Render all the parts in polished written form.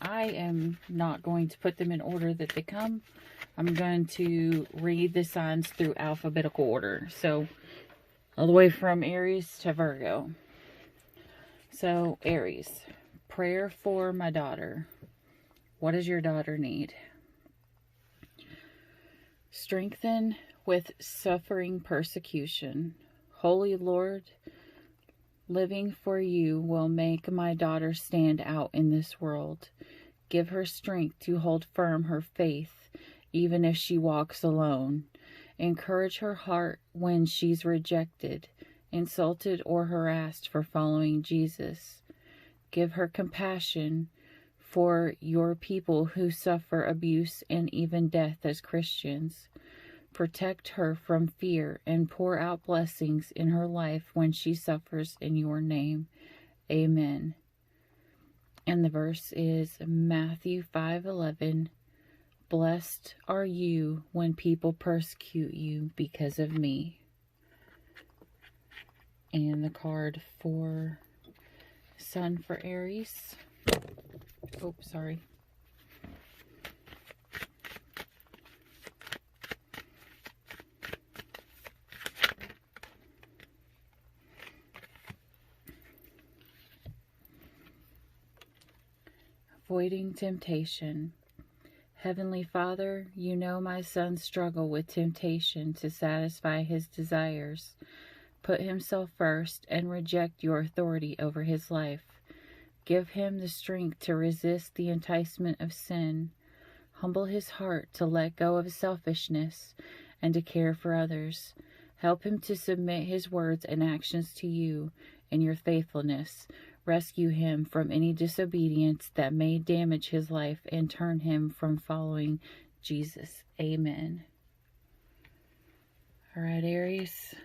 I am not going to put them in order that they come. I'm going to read the signs through alphabetical order. So, all the way from Aries to Virgo. So, Aries, prayer for my daughter. What does your daughter need? Strengthen with suffering persecution. Holy Lord, living for you will make my daughter stand out in this world. Give her strength to hold firm her faith, even if she walks alone. Encourage her heart when she's rejected, insulted, or harassed for following Jesus. Give her compassion for your people who suffer abuse and even death as Christians. Protect her from fear and pour out blessings in her life when she suffers in your name. Amen. And the verse is Matthew 5:11. Blessed are you when people persecute you because of me. And the card for Sun for Aries. Oh, sorry. Avoiding temptation. Heavenly Father, you know my son's struggle with temptation to satisfy his desires, put himself first, and reject your authority over his life. Give him the strength to resist the enticement of sin. Humble his heart to let go of selfishness and to care for others. Help him to submit his words and actions to you in your faithfulness. Rescue him from any disobedience that may damage his life and turn him from following Jesus. Amen. All right, Aries.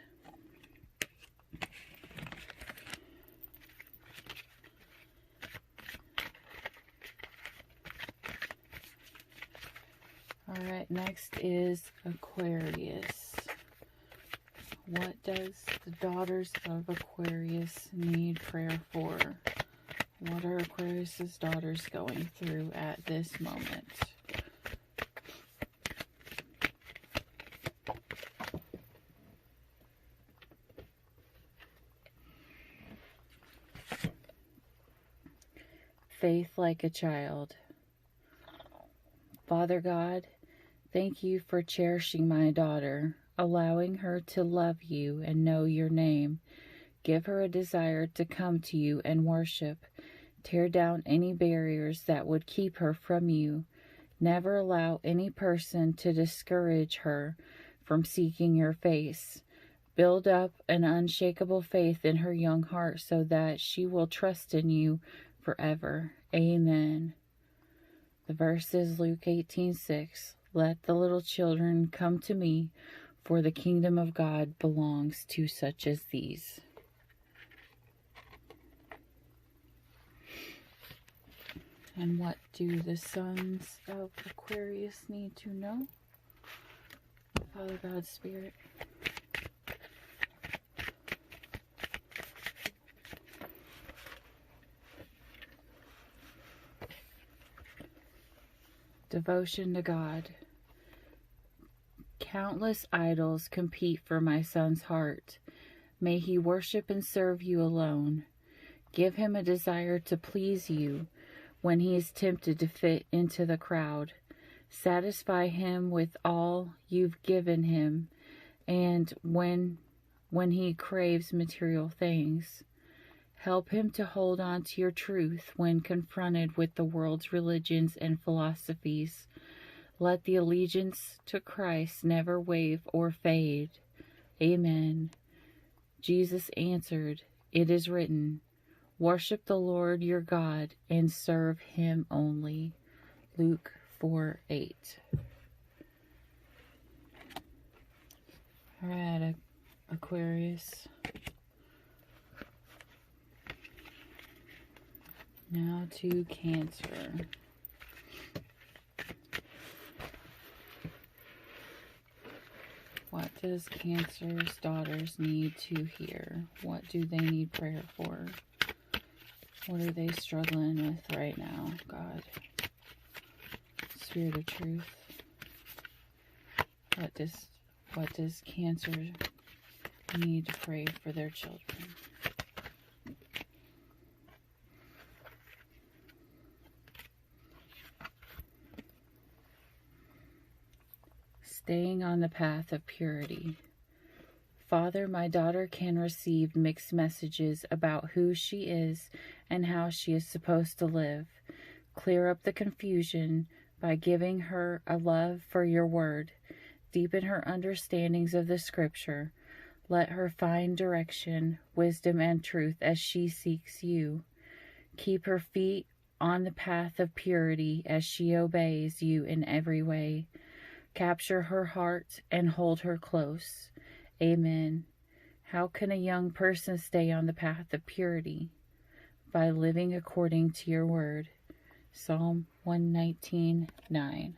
All right, next is Aquarius. What does the daughters of Aquarius need prayer for? What are Aquarius's daughters going through at this moment? Faith like a child. Father God, thank you for cherishing my daughter, allowing her to love you and know your name. Give her a desire to come to you and worship. Tear down any barriers that would keep her from you. Never allow any person to discourage her from seeking your face. Build up an unshakable faith in her young heart so that she will trust in you forever. Amen. The verse is Luke 18:6. Let the little children come to me, for the kingdom of God belongs to such as these. And what do the sons of Aquarius need to know? Father God, Spirit. Devotion to God. Countless idols compete for my son's heart. May he worship and serve you alone. Give him a desire to please you when he is tempted to fit into the crowd. Satisfy him with all you've given him, and when he craves material things. Help him to hold on to your truth when confronted with the world's religions and philosophies. Let the allegiance to Christ never wave or fade. Amen. Jesus answered, "It is written, worship the Lord your God and serve him only." Luke 4:8. All right, Aquarius. Now to Cancer. What does Cancer's daughters need to hear? What do they need prayer for? What are they struggling with right now, God? Spirit of truth. What does Cancer need to pray for their children? Staying on the path of purity. Father, my daughter can receive mixed messages about who she is and how she is supposed to live. Clear up the confusion by giving her a love for your word. Deepen her understandings of the scripture. Let her find direction, wisdom, and truth as she seeks you. Keep her feet on the path of purity as she obeys you in every way. Capture her heart and hold her close. Amen. How can a young person stay on the path of purity? By living according to your word. Psalm 119:9.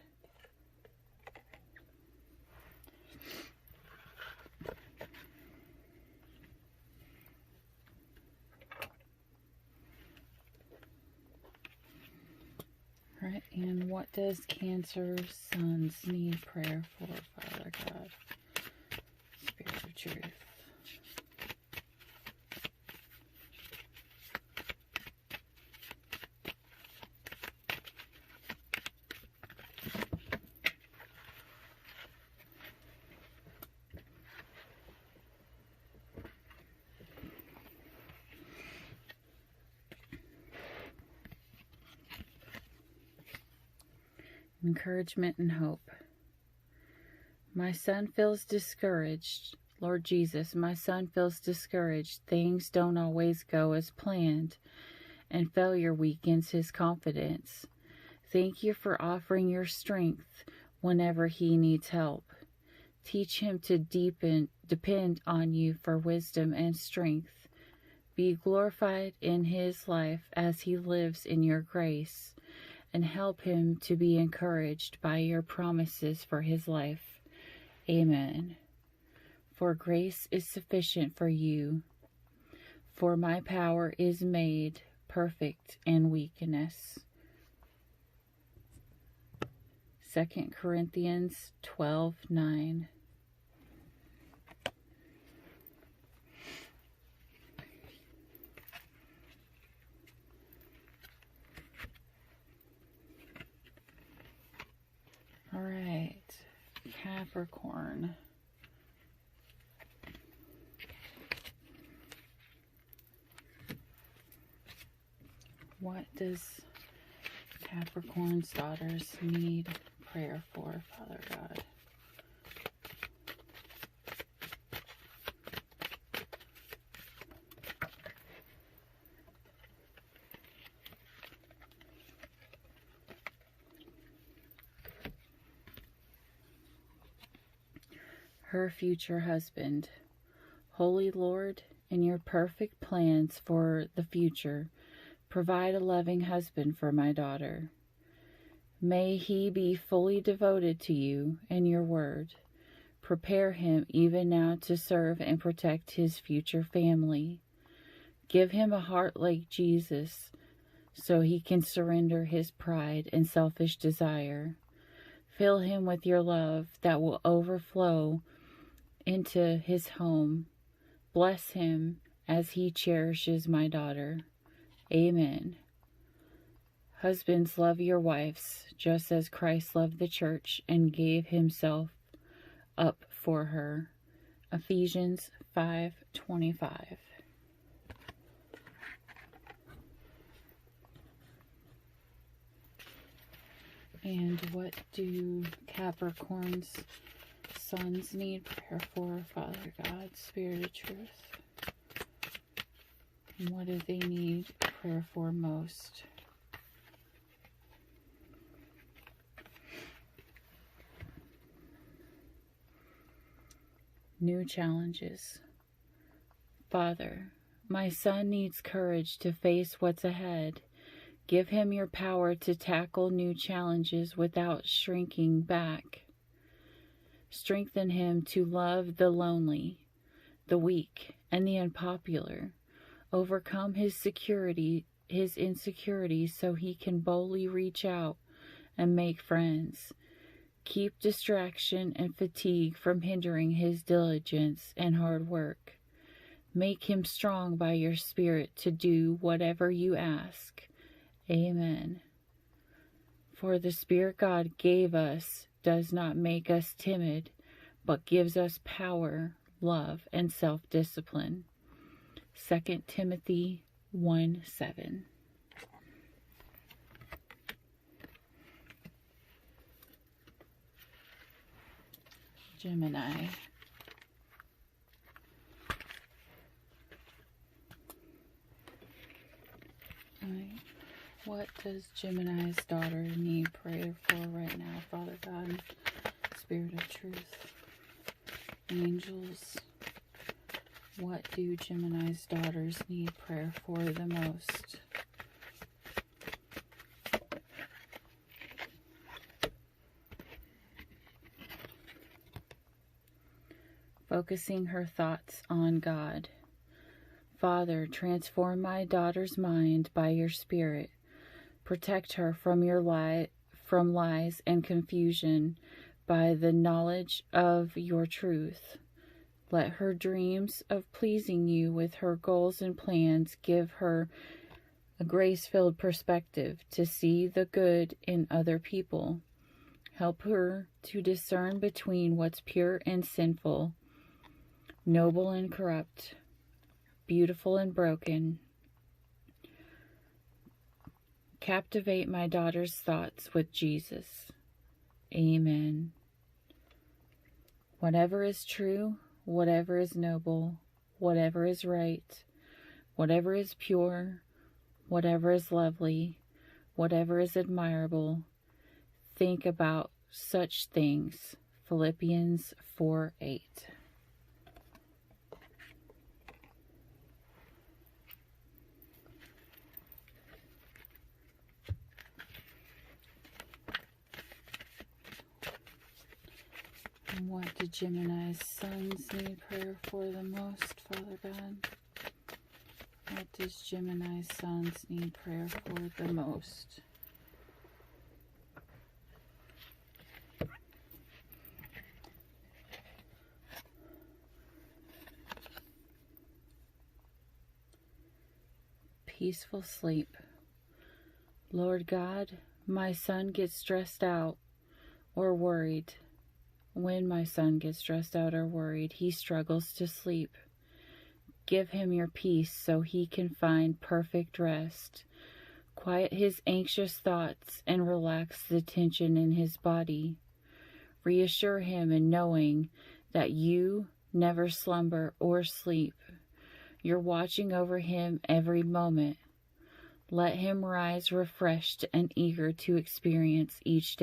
All right, and what does Cancer's sons need prayer for, Father God? Spirit of truth. Encouragement and hope. My son feels discouraged. Lord Jesus, my son feels discouraged. Things don't always go as planned, and failure weakens his confidence. Thank you for offering your strength whenever he needs help. Teach him to depend on you for wisdom and strength. Be glorified in his life as he lives in your grace, and help him to be encouraged by your promises for his life. Amen. For grace is sufficient for you, for my power is made perfect in weakness. 2 Corinthians 12:9. All right, Capricorn. What does Capricorn's daughters need prayer for, Father God? Her future husband. Holy Lord, in your perfect plans for the future, provide a loving husband for my daughter. May he be fully devoted to you and your word. Prepare him even now to serve and protect his future family. Give him a heart like Jesus, so he can surrender his pride and selfish desire. Fill him with your love that will overflow into his home. Bless him as he cherishes my daughter. Amen. Husbands, love your wives, just as Christ loved the church and gave himself up for her. Ephesians 5:25. And what do Capricorn's sons need prayer for, Father God, Spirit of truth? And what do they need prayer for most? New challenges. Father, my son needs courage to face what's ahead. Give him your power to tackle new challenges without shrinking back. Strengthen him to love the lonely, the weak, and the unpopular. Overcome his insecurities so he can boldly reach out and make friends. Keep distraction and fatigue from hindering his diligence and hard work. Make him strong by your Spirit to do whatever you ask. Amen. For the Spirit God gave us does not make us timid, but gives us power, love, and self-discipline. 2 Timothy 1:7. Gemini. What does Gemini's daughter need prayer for right now, Father God? Spirit of truth. Angels. What do Gemini's daughters need prayer for the most? Focusing her thoughts on God. Father, transform my daughter's mind by your Spirit. Protect her from lies and confusion by the knowledge of your truth. Let her dreams of pleasing you with her goals and plans give her a grace-filled perspective to see the good in other people. Help her to discern between what's pure and sinful, noble and corrupt, beautiful and broken. Captivate my daughter's thoughts with Jesus. Amen. Whatever is true, whatever is noble, whatever is right, whatever is pure, whatever is lovely, whatever is admirable, think about such things. Philippians 4:8. And what do Gemini's sons need prayer for the most, Father God? What does Gemini's sons need prayer for the most? Peaceful sleep. Lord God, my son gets stressed out or worried. When my son gets stressed out or worried, he struggles to sleep. Give him your peace so he can find perfect rest. Quiet his anxious thoughts and relax the tension in his body. Reassure him in knowing that you never slumber or sleep. You're watching over him every moment. Let him rise refreshed and eager to experience each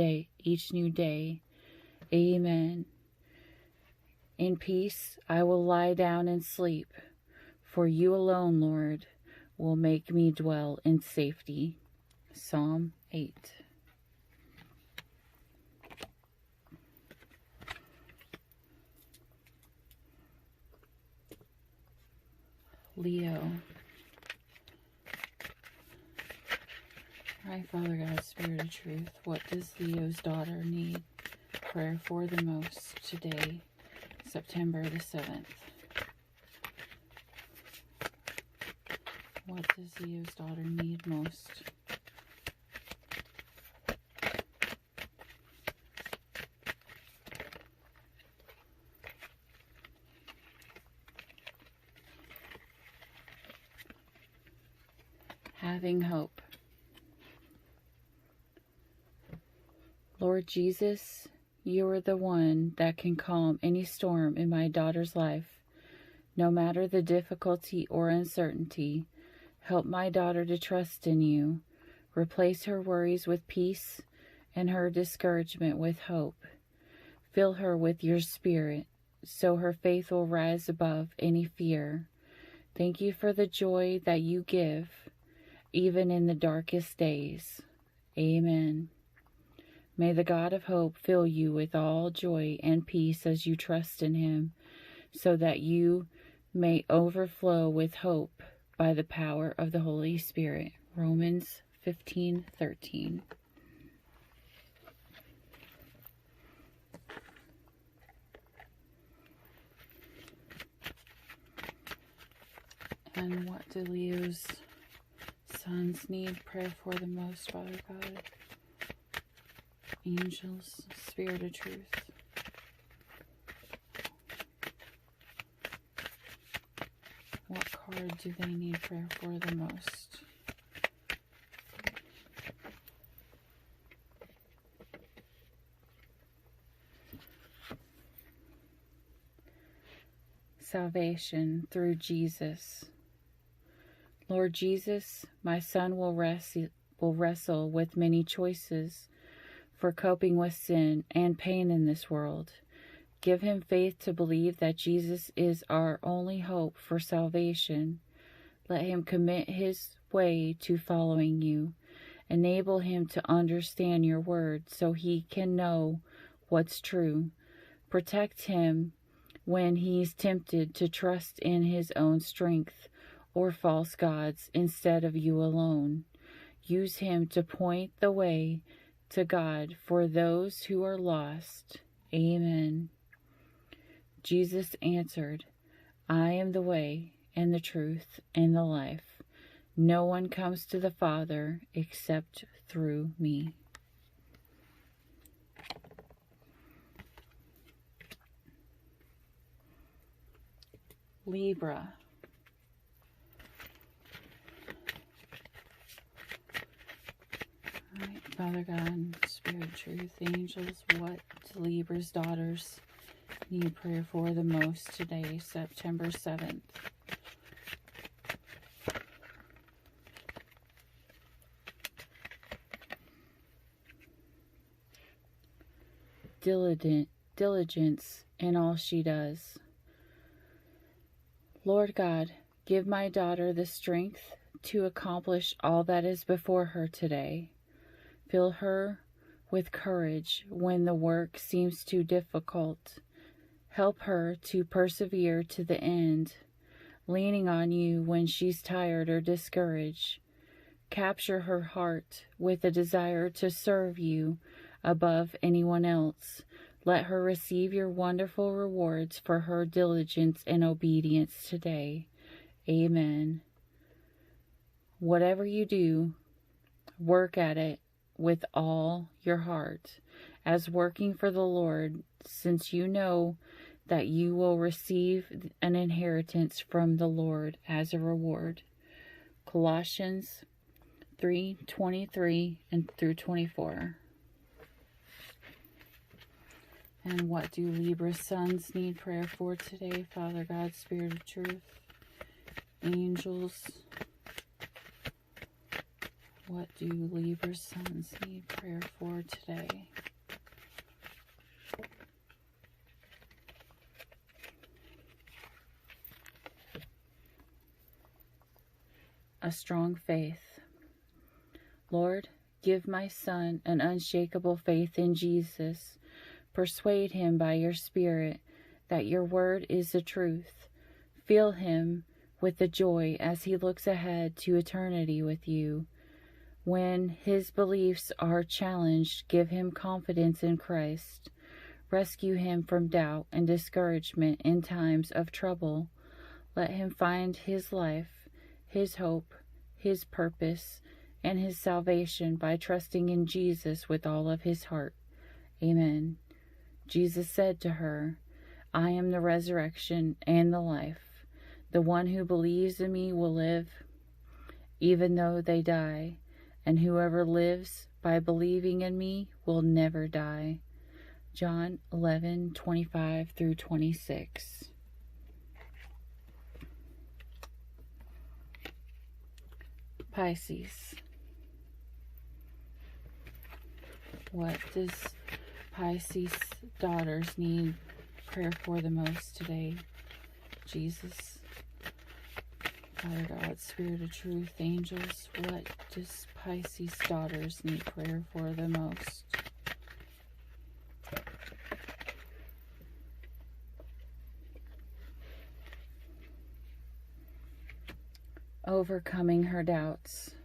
new day. Amen. In peace I will lie down and sleep, for you alone, Lord, will make me dwell in safety. Psalm 8. Leo. All right, Father God, Spirit of truth, what does Leo's daughter need prayer for the most today, September the 7th? What does Leo's daughter need most? Having hope. Lord Jesus, you are the one that can calm any storm in my daughter's life. No matter the difficulty or uncertainty, help my daughter to trust in you. Replace her worries with peace and her discouragement with hope. Fill her with your Spirit so her faith will rise above any fear. Thank you for the joy that you give, even in the darkest days. Amen. May the God of hope fill you with all joy and peace as you trust in him, so that you may overflow with hope by the power of the Holy Spirit. Romans 15:13. And what do Leo's sons need prayer for the most, Father God? Angels, Spirit of Truth. What card do they need prayer for the most? Salvation through Jesus. Lord Jesus, my son will wrestle with many choices for coping with sin and pain in this world. Give him faith to believe that Jesus is our only hope for salvation. Let him commit his way to following you. Enable him to understand your word so he can know what's true. Protect him when he's tempted to trust in his own strength or false gods instead of you alone. Use him to point the way to God for those who are lost. Amen. Jesus answered, I am the way and the truth and the life. No one comes to the Father except through me. Libra. All right, Father God, Spirit of Truth, angels, what do Libra's daughters need prayer for the most today, September 7th? Diligence in all she does. Lord God, give my daughter the strength to accomplish all that is before her today. Fill her with courage when the work seems too difficult. Help her to persevere to the end, leaning on you when she's tired or discouraged. Capture her heart with a desire to serve you above anyone else. Let her receive your wonderful rewards for her diligence and obedience today. Amen. Whatever you do, work at it with all your heart, as working for the Lord, since you know that you will receive an inheritance from the Lord as a reward. Colossians 3:23 and through 24. And what do Libra's sons need prayer for today, Father God, Spirit of Truth, angels? What do Libra's sons need prayer for today? A strong faith. Lord, give my son an unshakable faith in Jesus. Persuade him by your Spirit that your word is the truth. Fill him with the joy as he looks ahead to eternity with you. When his beliefs are challenged, give him confidence in Christ. Rescue him from doubt and discouragement in times of trouble. Let him find his life, his hope, his purpose, and his salvation by trusting in Jesus with all of his heart. Amen. Jesus said to her, I am the resurrection and the life. The one who believes in me will live, even though they die, and whoever lives by believing in me will never die. John 11:25 through 26. Pisces. What does Pisces daughters need prayer for the most today? Jesus, Father God, Spirit of Truth, angels, what does Pisces daughters need prayer for the most? Overcoming her doubts.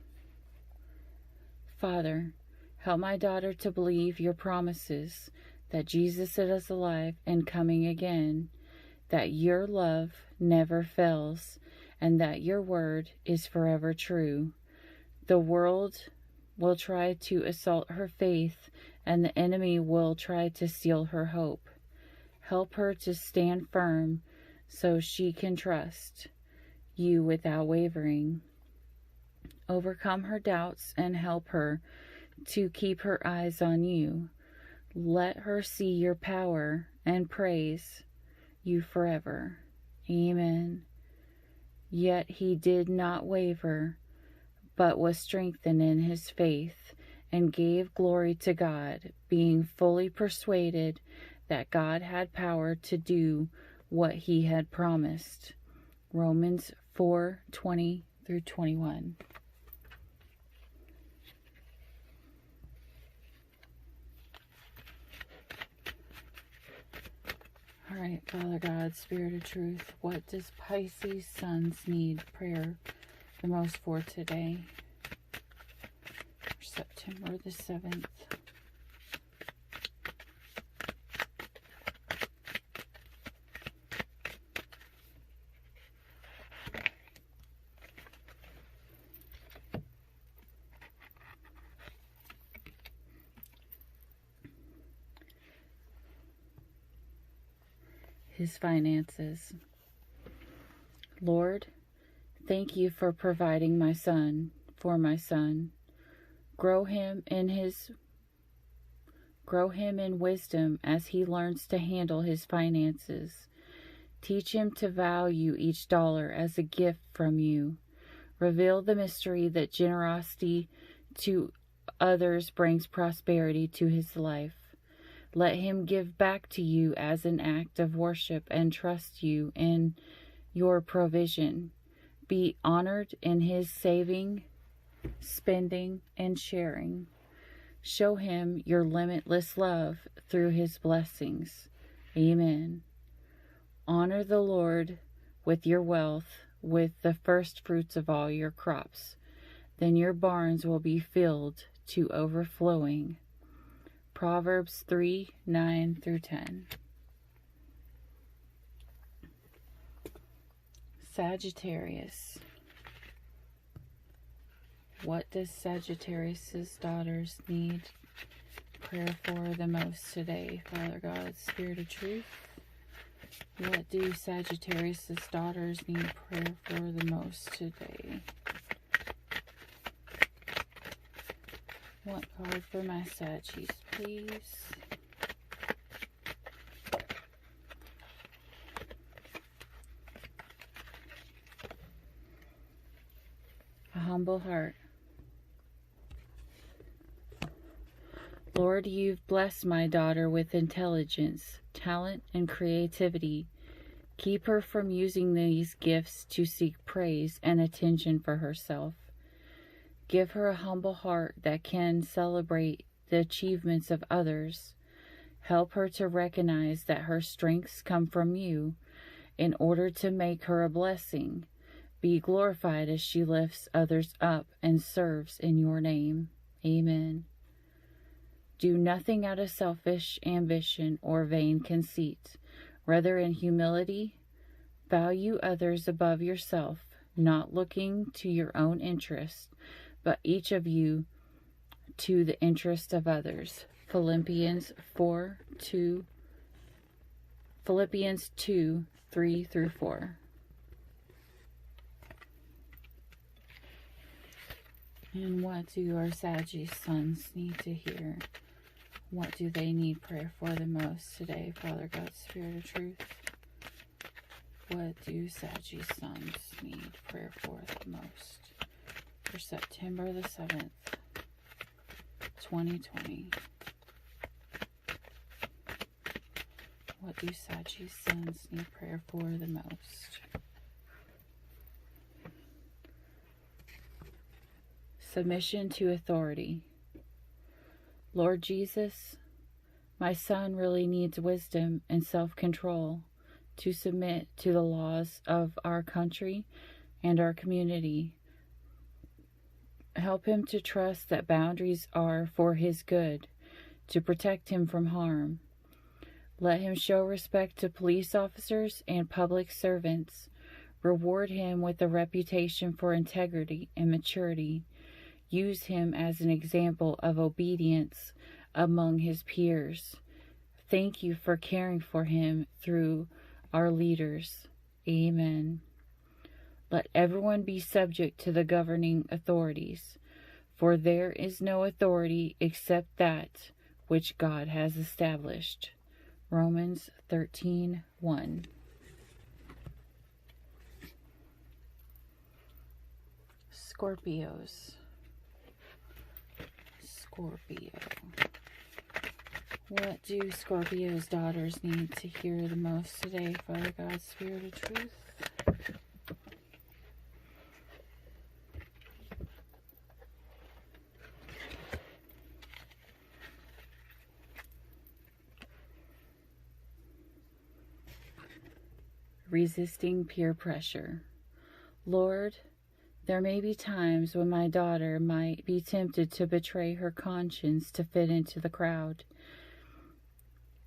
Father, help my daughter to believe your promises, that Jesus is alive and coming again, that your love never fails, and that your word is forever true. The world will try to assault her faith, and the enemy will try to steal her hope. Help her to stand firm so she can trust you without wavering. Overcome her doubts and help her to keep her eyes on you. Let her see your power and praise you forever. Amen. Yet he did not waver, but was strengthened in his faith, and gave glory to God, being fully persuaded that God had power to do what he had promised. Romans 4:20 through 21. All right, Father God, Spirit of Truth, what does Pisces sons need prayer the most for today? For September the 7th. His finances. Lord, thank you for providing for my son. Grow him in wisdom as he learns to handle his finances. Teach him to value each dollar as a gift from you. Reveal the mystery that generosity to others brings prosperity to his life. Let him give back to you as an act of worship and trust you in your provision. Be honored in his saving, spending, and sharing. Show him your limitless love through his blessings. Amen. Honor the Lord with your wealth, with the first fruits of all your crops. Then your barns will be filled to overflowing. Proverbs 3:9 through 10. Sagittarius. What does Sagittarius' daughters need prayer for the most today, Father God, Spirit of Truth? What do Sagittarius' daughters need prayer for the most today? One card for my Saggies, please. A humble heart. Lord, you've blessed my daughter with intelligence, talent, and creativity. Keep her from using these gifts to seek praise and attention for herself. Give her a humble heart that can celebrate the achievements of others. Help her to recognize that her strengths come from you in order to make her a blessing. Be glorified as she lifts others up and serves in your name. Amen. Do nothing out of selfish ambition or vain conceit. Rather, in humility, value others above yourself, not looking to your own interest, but each of you to the interest of others. Philippians 2:3 through 4. And what do our Saggy sons need to hear? What do they need prayer for the most today, Father God, Spirit of Truth? What do Saggy sons need prayer for the most? For September the 7th, 2020. What do Saggy sons need prayer for the most? Submission to authority. Lord Jesus, my son really needs wisdom and self-control to submit to the laws of our country and our community. Help him to trust that boundaries are for his good, to protect him from harm. Let him show respect to police officers and public servants. Reward him with a reputation for integrity and maturity. Use him as an example of obedience among his peers. Thank you for caring for him through our leaders. Amen. Let everyone be subject to the governing authorities, for there is no authority except that which God has established. Romans 13:1. Scorpios. Scorpio. What do Scorpio's daughters need to hear the most today, Father God, Spirit of Truth? Resisting peer pressure. Lord, there may be times when my daughter might be tempted to betray her conscience to fit into the crowd.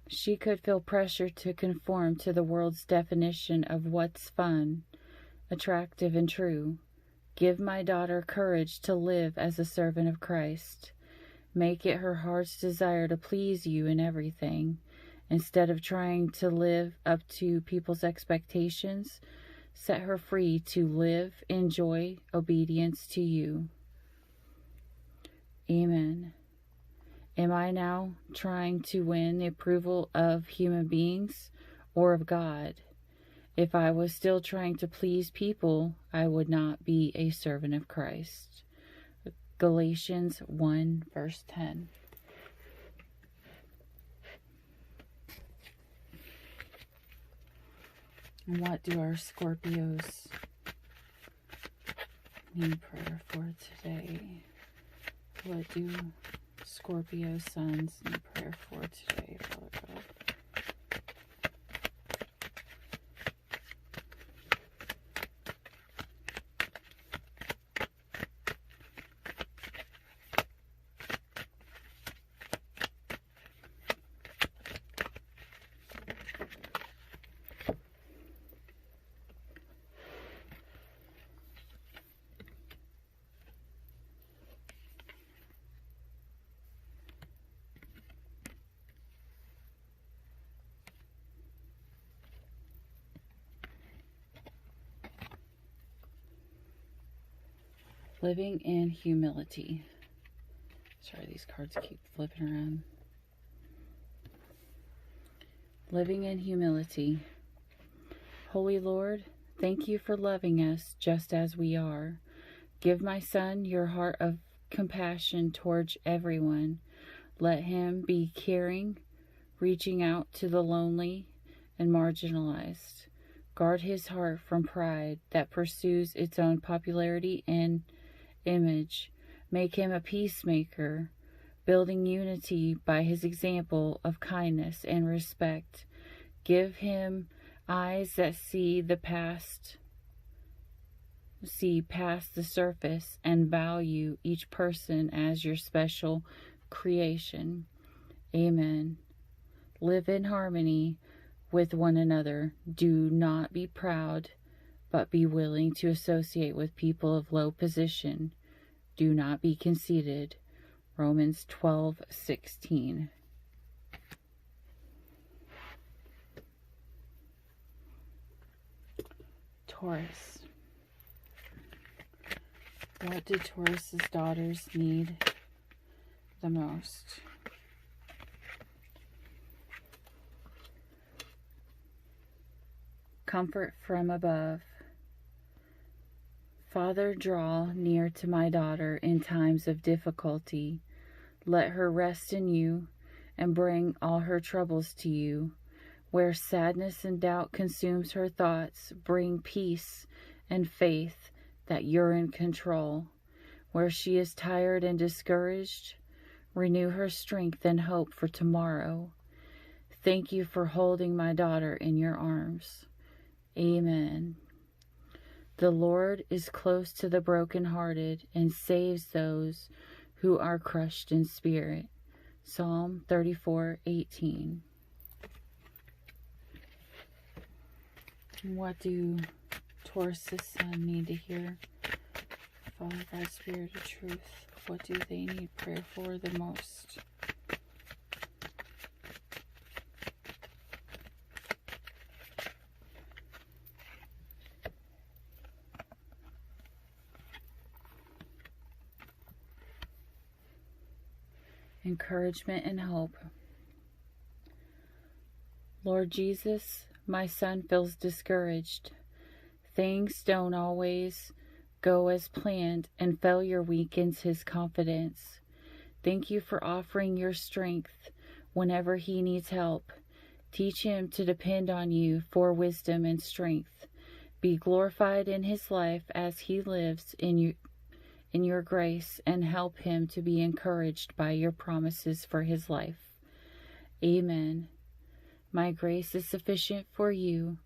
She could feel pressure to conform to the world's definition of what's fun, attractive, and true. Give my daughter courage to live as a servant of Christ. Make it her heart's desire to please you in everything. Instead of trying to live up to people's expectations, set her free to live in joy, obedience to you. Amen. Am I now trying to win the approval of human beings or of God? If I was still trying to please people, I would not be a servant of Christ. Galatians 1, verse 10. And what do our Scorpios need prayer for today? What do Scorpio sons need prayer for today, Father God? Living in humility. Sorry, these cards keep flipping around. Living in humility. Holy Lord, thank you for loving us just as we are. Give my son your heart of compassion towards everyone. Let him be caring, reaching out to the lonely and marginalized. Guard his heart from pride that pursues its own popularity and image. Make him a peacemaker, building unity by his example of kindness and respect. Give him eyes that see past the surface and value each person as your special creation. Amen. Live in harmony with one another. Do not be proud, but be willing to associate with people of low position. Do not be conceited. Romans 12:16. Taurus. What do Taurus's daughters need the most? Comfort from above. Father, draw near to my daughter in times of difficulty. Let her rest in you and bring all her troubles to you. Where sadness and doubt consumes her thoughts, bring peace and faith that you're in control. Where she is tired and discouraged, renew her strength and hope for tomorrow. Thank you for holding my daughter in your arms. Amen. The Lord is close to the brokenhearted and saves those who are crushed in spirit. Psalm 34:18. What do Taurus' sun need to hear? Father God, Spirit of Truth, what do they need prayer for the most? Encouragement and hope. Lord Jesus, my son feels discouraged. Things don't always go as planned, and failure weakens his confidence. Thank you for offering your strength whenever he needs help. Teach him to depend on you for wisdom and strength. Be glorified in his life as he lives in your grace, and help him to be encouraged by your promises for his life. Amen. My grace is sufficient for you,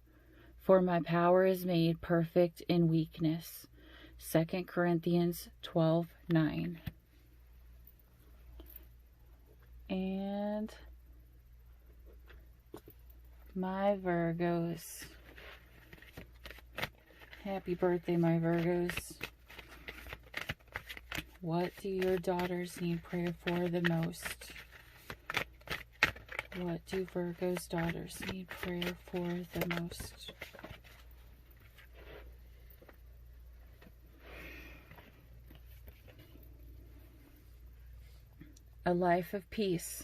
for my power is made perfect in weakness. 2 Corinthians 12:9. And my Virgos. Happy birthday, my Virgos. What do your daughters need prayer for the most? What do Virgo's daughters need prayer for the most? A life of peace.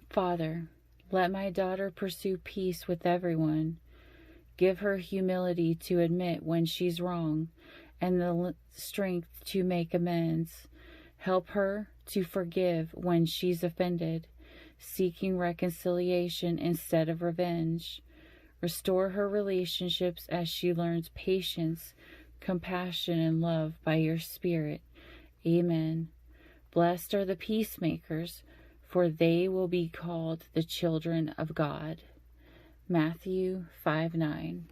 Father, let my daughter pursue peace with everyone. Give her humility to admit when she's wrong and the strength to make amends. Help her to forgive when she's offended, seeking reconciliation instead of revenge. Restore her relationships as she learns patience, compassion, and love by your Spirit. Amen. Blessed are the peacemakers, for they will be called the children of God. Matthew 5:9.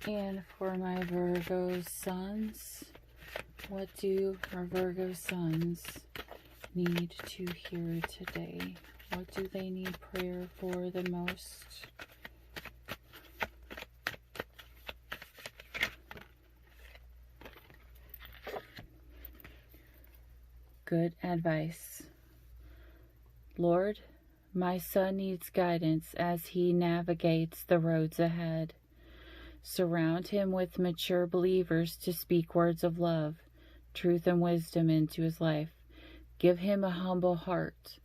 And for my Virgo sons, what do our Virgo sons need to hear today? What do they need prayer for the most? Good advice. Lord, my son needs guidance as he navigates the roads ahead. Surround him with mature believers to speak words of love, truth, and wisdom into his life. Give him a humble heart